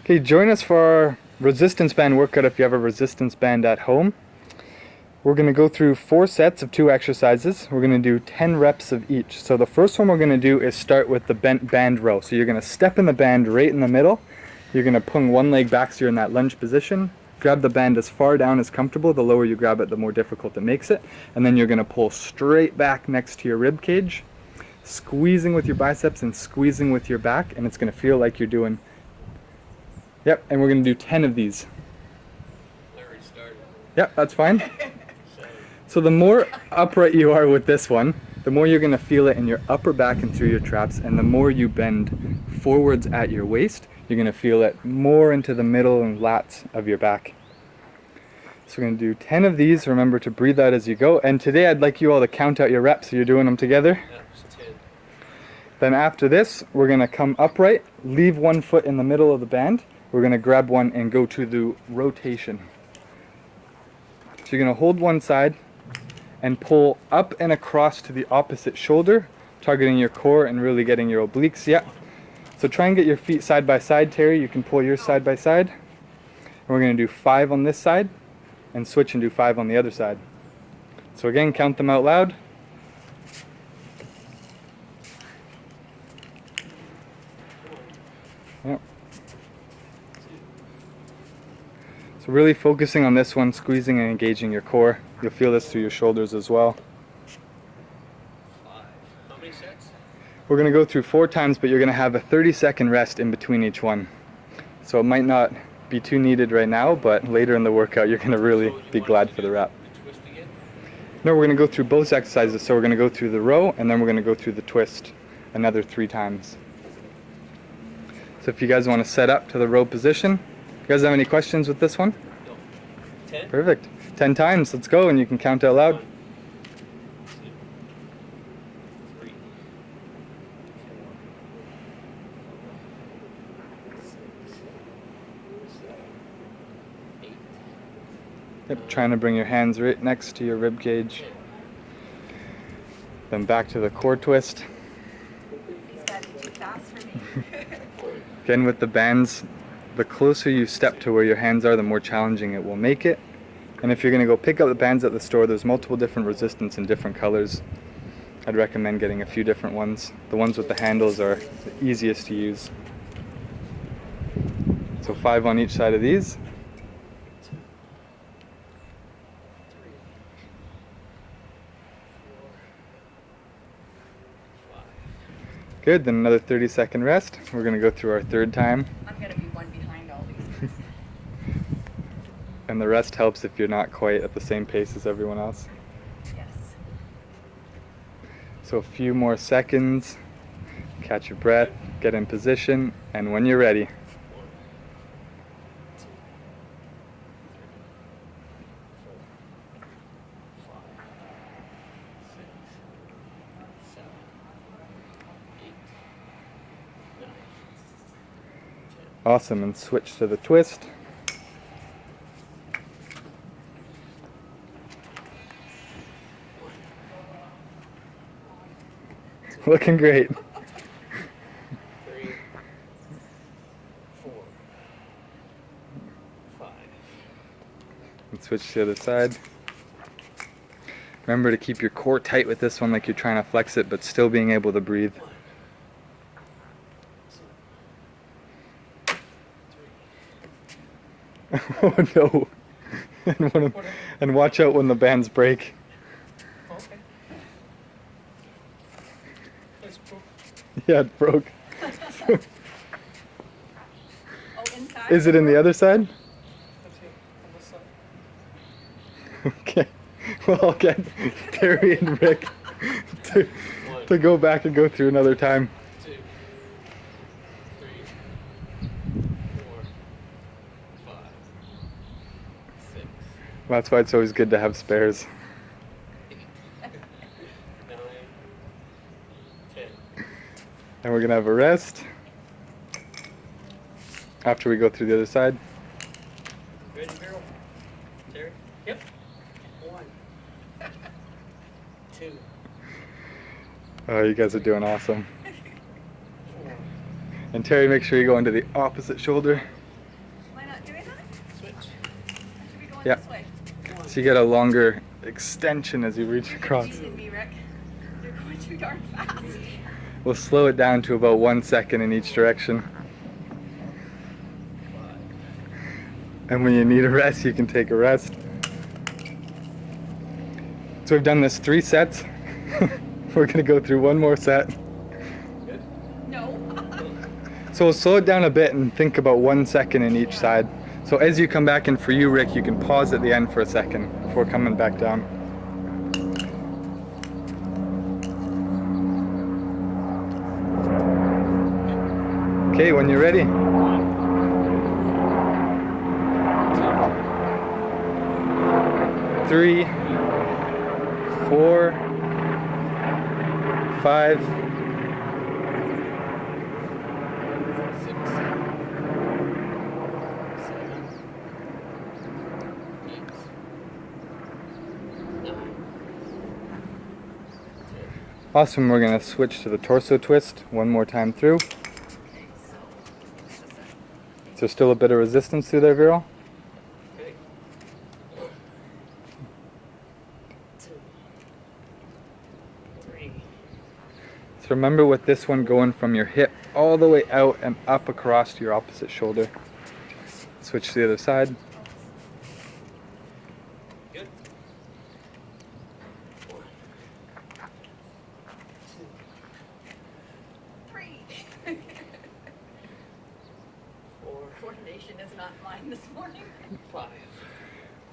Okay, join us for our resistance band workout if you have a resistance band at home. We're going to go through 4 sets of 2 exercises. We're going to do 10 reps of each. So the first one we're going to do is start with the bent band row. So you're going to step in the band right in the middle. You're going to pung one leg back so you're in that lunge position. Grab the band as far down as comfortable. The lower you grab it, the more difficult it makes it. And then you're going to pull straight back next to your rib cage, squeezing with your biceps and squeezing with your back, and it's going to feel like you're doing... Yep, and we're going to do 10 of these. I already started. Yep, that's fine. So the more upright you are with this one, the more you're going to feel it in your upper back and through your traps, and the more you bend forwards at your waist, you're going to feel it more into the middle and lats of your back. So we're going to do 10 of these. Remember to breathe out as you go. And today I'd like you all to count out your reps so you're doing them together. Yeah, just 10. Then after this, we're going to come upright, leave one foot in the middle of the band. We're going to grab one and go to the rotation. So you're going to hold one side and pull up and across to the opposite shoulder, targeting your core and really getting your obliques. Yeah. So try and get your feet side by side, Terry. You can pull yours side by side. And we're going to do 5 on this side and switch and do 5 on the other side. So again, count them out loud. Yep. So really focusing on this one, squeezing and engaging your core. You'll feel this through your shoulders as well. 5. How many sets? We're going to go through 4 times, but you're going to have a 30-second rest in between each one. So it might not be too needed right now, but later in the workout you're going to really be glad for the rep. The twist again? No, we're going to go through both exercises. So we're going to go through the row, and then we're going to go through the twist another 3 times. So if you guys want to set up to the row position. You guys have any questions with this one? No. 10? Perfect. 10 times. Let's go, and you can count out loud. 1, 2, 3, 4, 6, 7, 8. Yep, trying to bring your hands right next to your rib cage. Then back to the core twist. He's got to be too fast for me. Again with the bands, the closer you step to where your hands are, the more challenging it will make it. And if you're going to go pick up the bands at the store, there's multiple different resistance in different colors. I'd recommend getting a few different ones. The ones with the handles are the easiest to use. So 5 on each side of these. 2, 3, 4, 5. Good, then another 30-second rest. We're going to go through our 3rd time. I'm going to be one behind all these. And the rest helps if you're not quite at the same pace as everyone else. Yes. So a few more seconds. Catch your breath, get in position, and when you're ready, 1, 2, 3, 4, 5, 6, 7, 8, 9, 10. awesome, and switch to the twist. Looking great. 3, 4, 5. And switch to the other side. Remember to keep your core tight with this one, like you're trying to flex it, but still being able to breathe. 1, 2, 3. Oh no. And watch out when the bands break. Okay. That's cool. Yeah, it broke. Oh, inside? Is it in the other side? That's it. On this side. Okay. Well, I'll get Terry and Rick to go back and go through another time. 2, 3, 4, 5, 6, That's why it's always good to have spares. 8, 9, 10. And we're going to have a rest after we go through the other side. Ready, girl? Terry? Yep. 1, 2, Oh, you guys are doing awesome. 4, And Terry, make sure you go into the opposite shoulder. Yeah. This way. So you get a longer extension as you reach across. Teasing me, Rick. You're going too darn fast. We'll slow it down to about 1 second in each direction. And when you need a rest, you can take a rest. So we've done this 3 sets. We're gonna go through one more set. Good. No. So we'll slow it down a bit and think about 1 second in each side. So as you come back in for you, Rick, you can pause at the end for a second before coming back down. Okay, when you're ready. 3, 4, 5, 6, 7, 8, 9, 10. Awesome, we're gonna switch to the torso twist one more time through. Okay, so this is it. Is there still a bit of resistance through there, Viral? Okay. 1, 2, 3. So remember with this one going from your hip all the way out and up across to your opposite shoulder. Switch to the other side. Good. 1, 2, 3. 4, Coordination is not mine this morning. 5.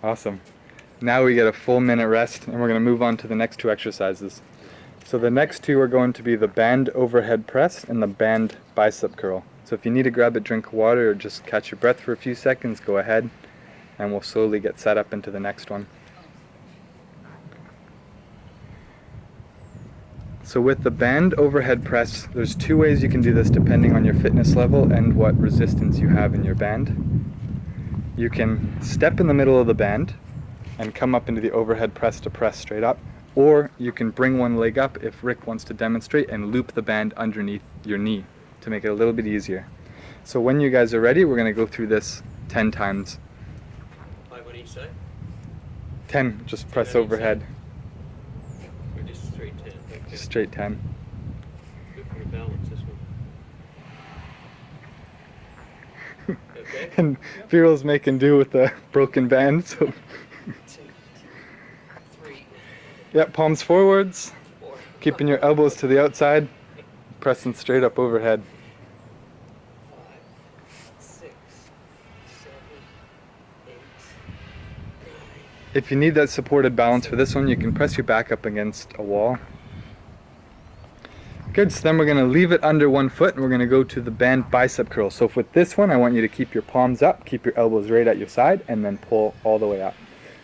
Awesome. Now we get a full minute rest and we're going to move on to the next 2 exercises. So the next 2 are going to be the band overhead press and the band bicep curl. So if you need to grab a drink of water or just catch your breath for a few seconds, go ahead and we'll slowly get set up into the next one. So with the band overhead press, there's 2 ways you can do this depending on your fitness level and what resistance you have in your band. You can step in the middle of the band and come up into the overhead press to press straight up, or you can bring one leg up if Rick wants to demonstrate and loop the band underneath your knee to make it a little bit easier. So when you guys are ready, we're going to go through this 10 times. 5 on each side? 10, just press on each overhead, Or just straight 10? Okay. just straight 10. Good for your balance, this one. Okay. And Viral's making do with the broken band, so 2, 3, yep, palms forwards, 4, keeping your elbows to the outside, pressing straight up overhead. 5, 6, 7, 8, 9. If you need that supported balance for this one, you can press your back up against a wall. Good, so then we're going to leave it under 1 foot and we're going to go to the band bicep curl. So with this one, I want you to keep your palms up, keep your elbows right at your side, and then pull all the way up.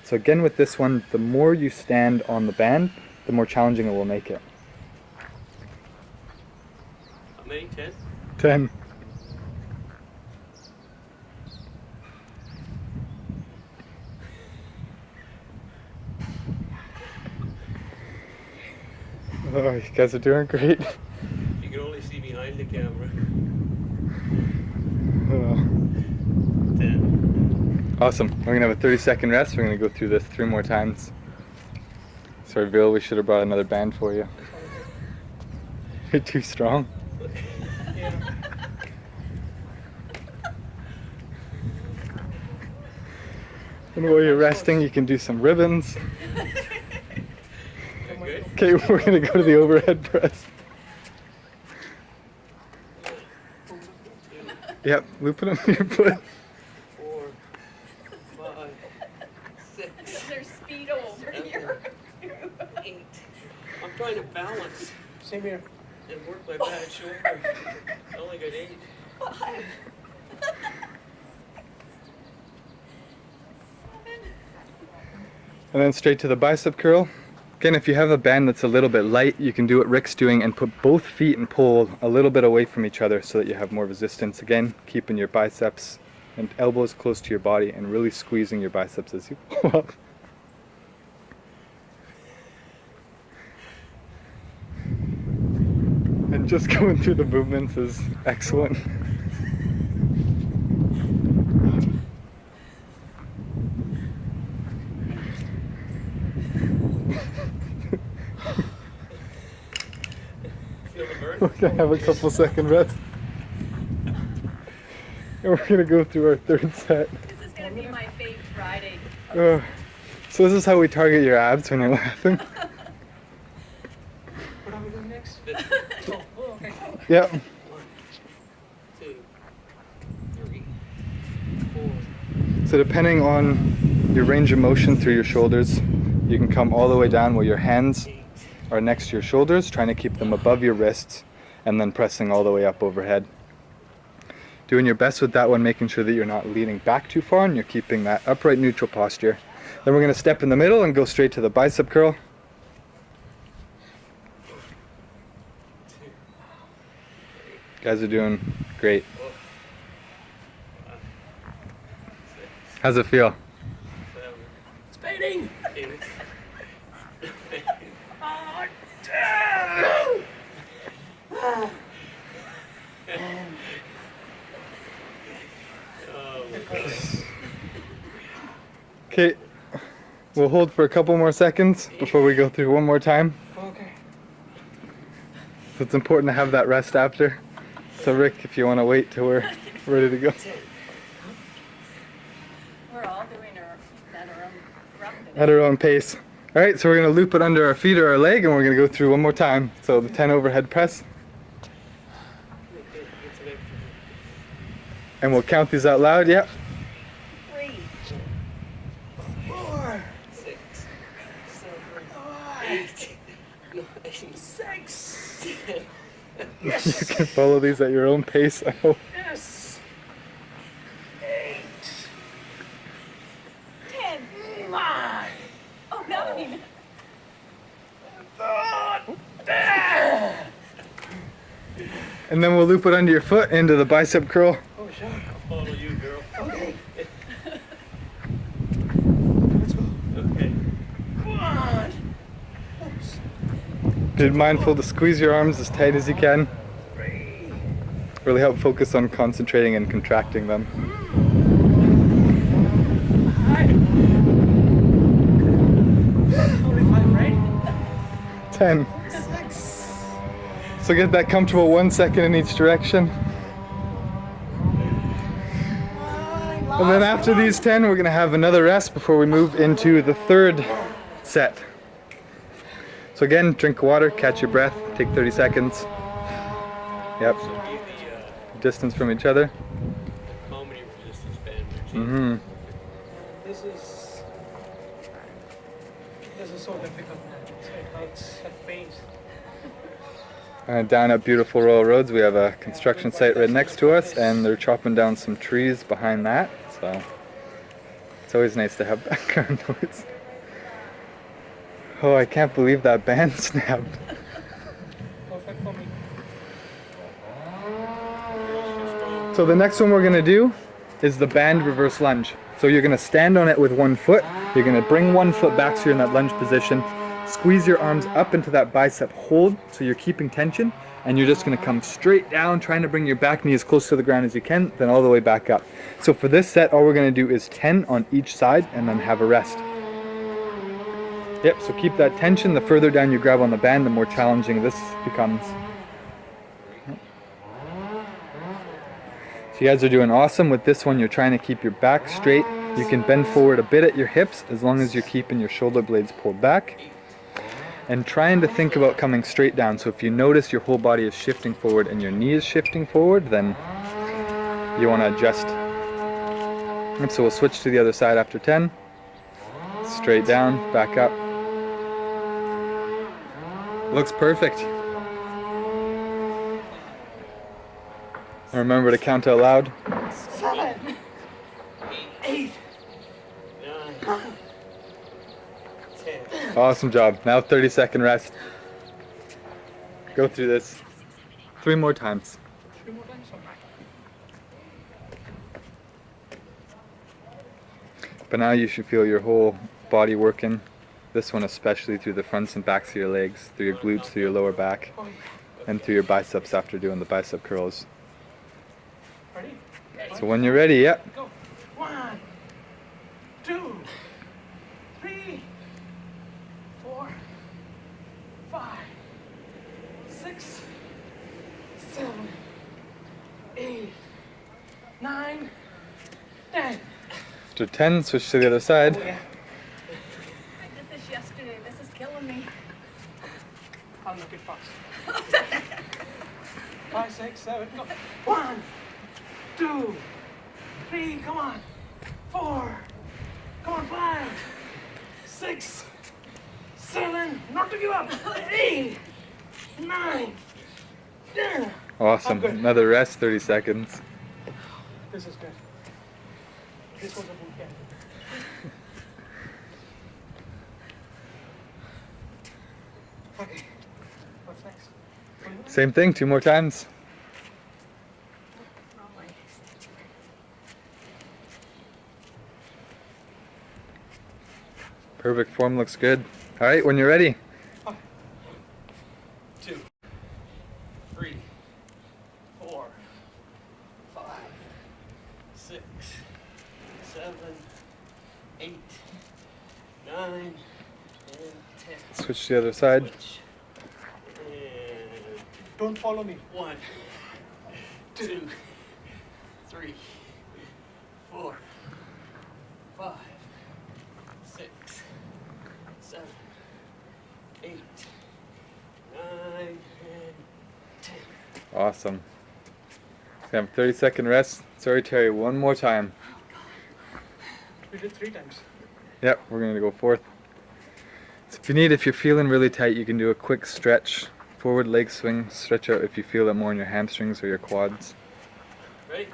So again with this one, the more you stand on the band, the more challenging it will make it. How many? 10? 10. Oh, you guys are doing great. You can only see behind the camera. Oh. 10. Awesome. We're going to have a 30-second rest. We're going to go through this 3 more times. Sorry, Bill, we should have brought another band for you. You're too strong. Yeah. And while you're resting, you can do some ribbons. Good. Okay, we're going to go to the overhead press. Yep, loop it on your foot. 4, 5, 6, There's speedo over here. 8. I'm trying to balance. Same here. And work my bad shoulder. I only got 8. 5. 7. And then straight to the bicep curl. Again, if you have a band that's a little bit light, you can do what Rick's doing and put both feet and pull a little bit away from each other so that you have more resistance. Again, keeping your biceps and elbows close to your body and really squeezing your biceps as you pull up. And just going through the movements is excellent. We're gonna have a couple second rest. And we're gonna go through our third set. This is gonna be my fave Friday. So this is how we target your abs when you're laughing. What are we doing next? Okay. Yep. 1, 2, 3, 4. So depending on your range of motion through your shoulders, you can come all the way down where your hands are next to your shoulders, trying to keep them above your wrists, and then pressing all the way up overhead. Doing your best with that one, making sure that you're not leaning back too far and you're keeping that upright neutral posture. Then we're going to step in the middle and go straight to the bicep curl. You guys are doing great. How's it feel? It's fading! Okay, we'll hold for a couple more seconds before we go through one more time. Okay. So it's important to have that rest after. So Rick, if you want to wait till we're ready to go. We're all doing our own run today. At our own pace. All right, so we're going to loop it under our feet or our leg, and we're going to go through one more time. So the 10 overhead press. And we'll count these out loud. Yep. 3, 4, 6, 7, 8, 9, 6, 10. You can follow these at your own pace, I hope. Yes. 8, 10. 9, Oh, no, even. 10. And then we'll loop it under your foot into the bicep curl. Oh, sure. I'll follow you, girl. Okay. Let's go. Okay. 1. Oops. Be mindful to squeeze your arms as tight as you can. 3. Really help focus on concentrating and contracting them. 5. Only 5, right? 10. 6. So get that comfortable 1 second in each direction. And then after these 10, we're going to have another rest before we move into the third set. So again, drink water, catch your breath, take 30 seconds. Yep, So be the distance from each other. comedy resistance band routine. This is so difficult. It's at pace. Down at beautiful Royal Roads, we have a construction site right next to us, and they're chopping down some trees behind that. So it's always nice to have background noise. Oh, I can't believe that band snapped. Perfect for me. So the next one we're going to do is the band reverse lunge. So you're going to stand on it with one foot. You're going to bring one foot back so you're in that lunge position. Squeeze your arms up into that bicep hold so you're keeping tension, and you're just going to come straight down, trying to bring your back knee as close to the ground as you can, then all the way back up. So for this set, all we're going to do is 10 on each side and then have a rest. Yep, so keep that tension. The further down you grab on the band, the more challenging this becomes. So you guys are doing awesome. With this one, you're trying to keep your back straight. You can bend forward a bit at your hips as long as you're keeping your shoulder blades pulled back. And trying to think about coming straight down. So if you notice your whole body is shifting forward and your knee is shifting forward, then you want to adjust. And so we'll switch to the other side after 10. Straight down, back up. Looks perfect. And remember to count out loud. 7, 8, 9, 10. Awesome job. Now 30-second rest. Go through this 3 more times. 3 more times. But now you should feel your whole body working. This one especially through the fronts and backs of your legs, through your glutes, through your lower back, and through your biceps after doing the bicep curls. Ready? So when you're ready, yep. Go. 1, 2, 3, 4, 5, 6, 9, 10. After 10, switch to the other side. Oh, yeah. I did this yesterday. This is killing me. I'll make it fast. 5, 6, 7, go. 1, 2, 3, come on. 4, come on, 5, 6, 7, not to give up. 8, 9, 10. Awesome. I'm good. Another rest, 30 seconds. This is good. This was a boot camp. Okay, what's next? 20 minutes? Same thing, 2 more times. Wrong way. Perfect form looks good. All right, when you're ready. 2, 3, 4, 5, 6, 7, 8, 9, and 10. Switch to the other side. Switch. And don't follow me. 1, 2, 3, 4, 5, 6, 7, 8, 9, and 10. Awesome. So have a 30-second rest. Sorry, Terry, one more time. We did 3 times. Yep, we're going to go 4th. So if you're feeling really tight, you can do a quick stretch. Forward leg swing, stretch out if you feel it more in your hamstrings or your quads. Ready?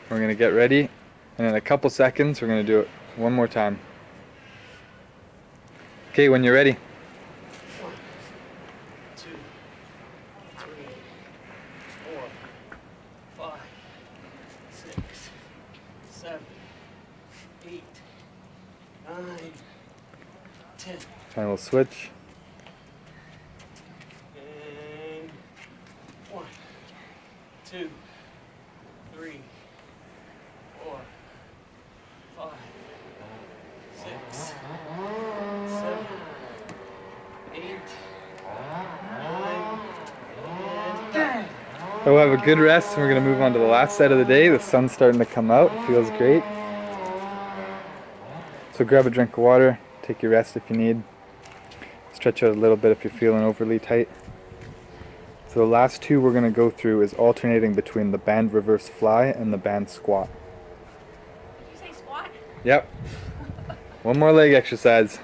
We're going to get ready, and in a couple seconds, we're going to do it one more time. Okay, when you're ready. 1, 2, 3, 4, 5, 6, 7, 8, 9, 10. Try a little switch. And 1, 2, 3, 4, 5, 6, 7, 8, 9, and 10. So we'll have a good rest, and we're going to move on to the last set of the day. The sun's starting to come out. It feels great. So grab a drink of water. Take your rest if you need. Stretch out a little bit if you're feeling overly tight. So the last 2 we're going to go through is alternating between the band reverse fly and the band squat. Did you say squat? Yep. One more leg exercise.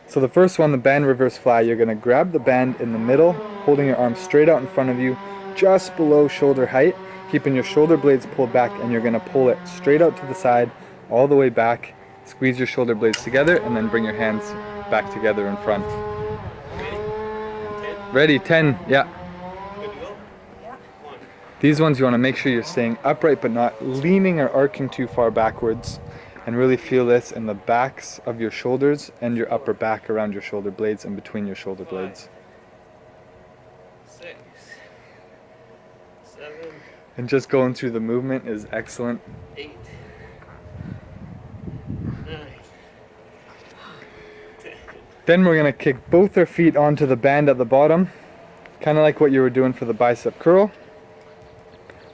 So the first one, the band reverse fly, you're going to grab the band in the middle, holding your arms straight out in front of you, just below shoulder height, keeping your shoulder blades pulled back, and you're going to pull it straight out to the side, all the way back. Squeeze your shoulder blades together, and then bring your hands back together in front. Ready? 10. Yeah. Good to go? Yeah. 1, These ones you want to make sure you're staying upright but not leaning or arcing too far backwards. And really feel this in the backs of your shoulders and your upper back around your shoulder blades and between your shoulder blades. 6, 7, And just going through the movement is excellent. 8, 9, 10. Then we're going to kick both our feet onto the band at the bottom, kind of like what you were doing for the bicep curl.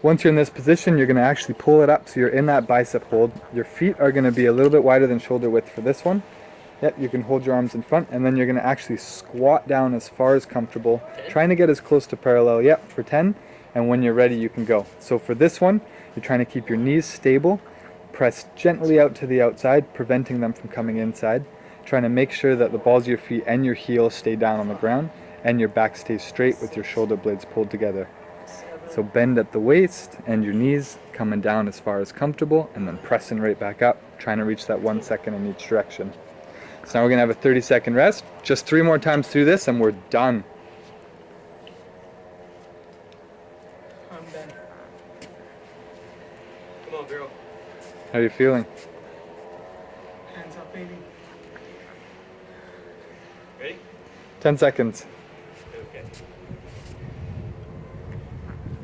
Once you're in this position, you're going to actually pull it up so you're in that bicep hold. Your feet are going to be a little bit wider than shoulder width for this one. Yep, you can hold your arms in front, and then you're going to actually squat down as far as comfortable, trying to get as close to parallel. Yep, for 10, and when you're ready, you can go. So for this one, you're trying to keep your knees stable, press gently out to the outside, preventing them from coming inside, trying to make sure that the balls of your feet and your heels stay down on the ground, and your back stays straight with your shoulder blades pulled together. So bend at the waist and your knees coming down as far as comfortable, and then pressing right back up, trying to reach that 1 second in each direction. So now we're going to have a 30-second rest. Just 3 more times through this and we're done. I'm done. Come on, girl. How are you feeling? Hands up, baby. Ready? 10 seconds. Okay. Here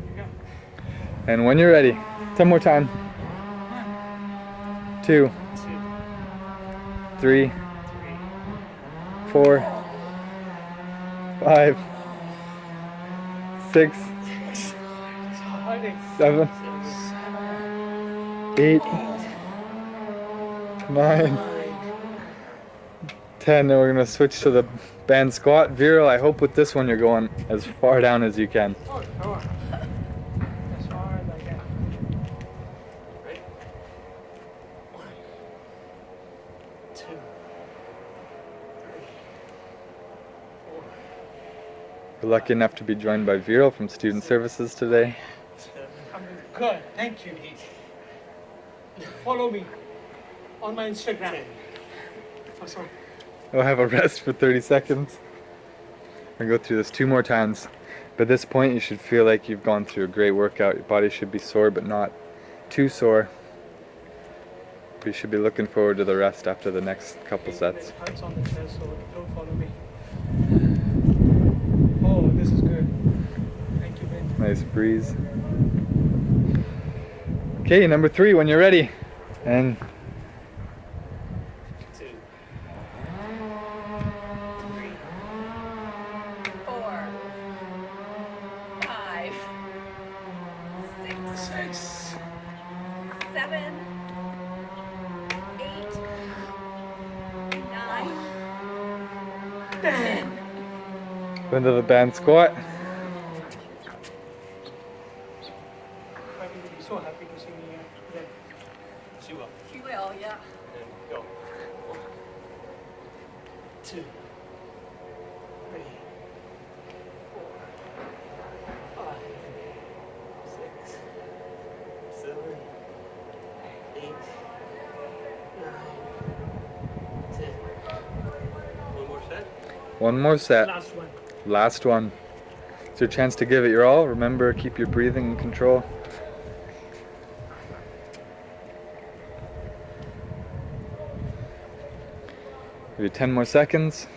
you go. And when you're ready, 10 more time. 2, 3, 4, 5, 6, 7, 8, 9, 10. Then we're going to switch to the band squat. Viral, I hope with this one you're going as far down as you can. Oh, sure. As far as I can. Ready? 1, 2, 3, 4. We're lucky enough to be joined by Viral from Student Services today. 7. I'm good. Thank you, 8. Follow me on my Instagram. 10. Oh, sorry. We'll have a rest for 30 seconds. We'll go through this 2 more times. By this point, you should feel like you've gone through a great workout. Your body should be sore, but not too sore. You should be looking forward to the rest after the next couple sets. It hurts on the chest, so don't follow me. Oh, this is good. Thank you, Ben. Nice breeze. Okay, number 3, when you're ready. And 2, 3, 4, 5, 6, 6. 7, 8, 9, 10. into the band squat. Everybody will be so happy to see me again. She will. She will, yeah. And go. 1, 2, 3, 4, 5, 6, 7, 8, 9, 10. One more set. One more set. Last one. Last one. It's your chance to give it your all. Remember, keep your breathing in control. Give you 10 more seconds.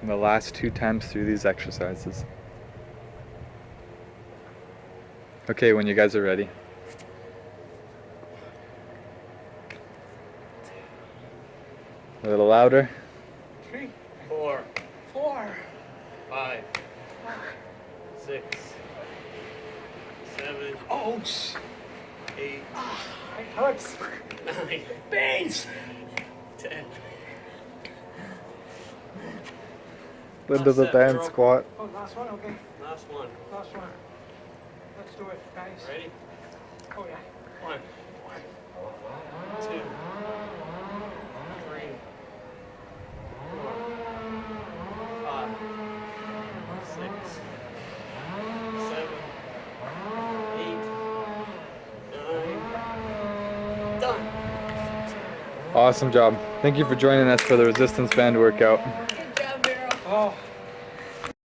And the last 2 times through these exercises. Okay, when you guys are ready. A little louder. 3, 4, 5, 6, 7, ouch, 8, it hurts, 9, pains, 10. Into the set, band girl. squat. Oh, last one, okay. Last one. Let's do it, guys. Ready? Oh yeah. 1, 2, 3, 4, 5, 6, 7, 8, 9. Done. Awesome job. Thank you for joining us for the resistance band workout. Good job, Meryl. Oh.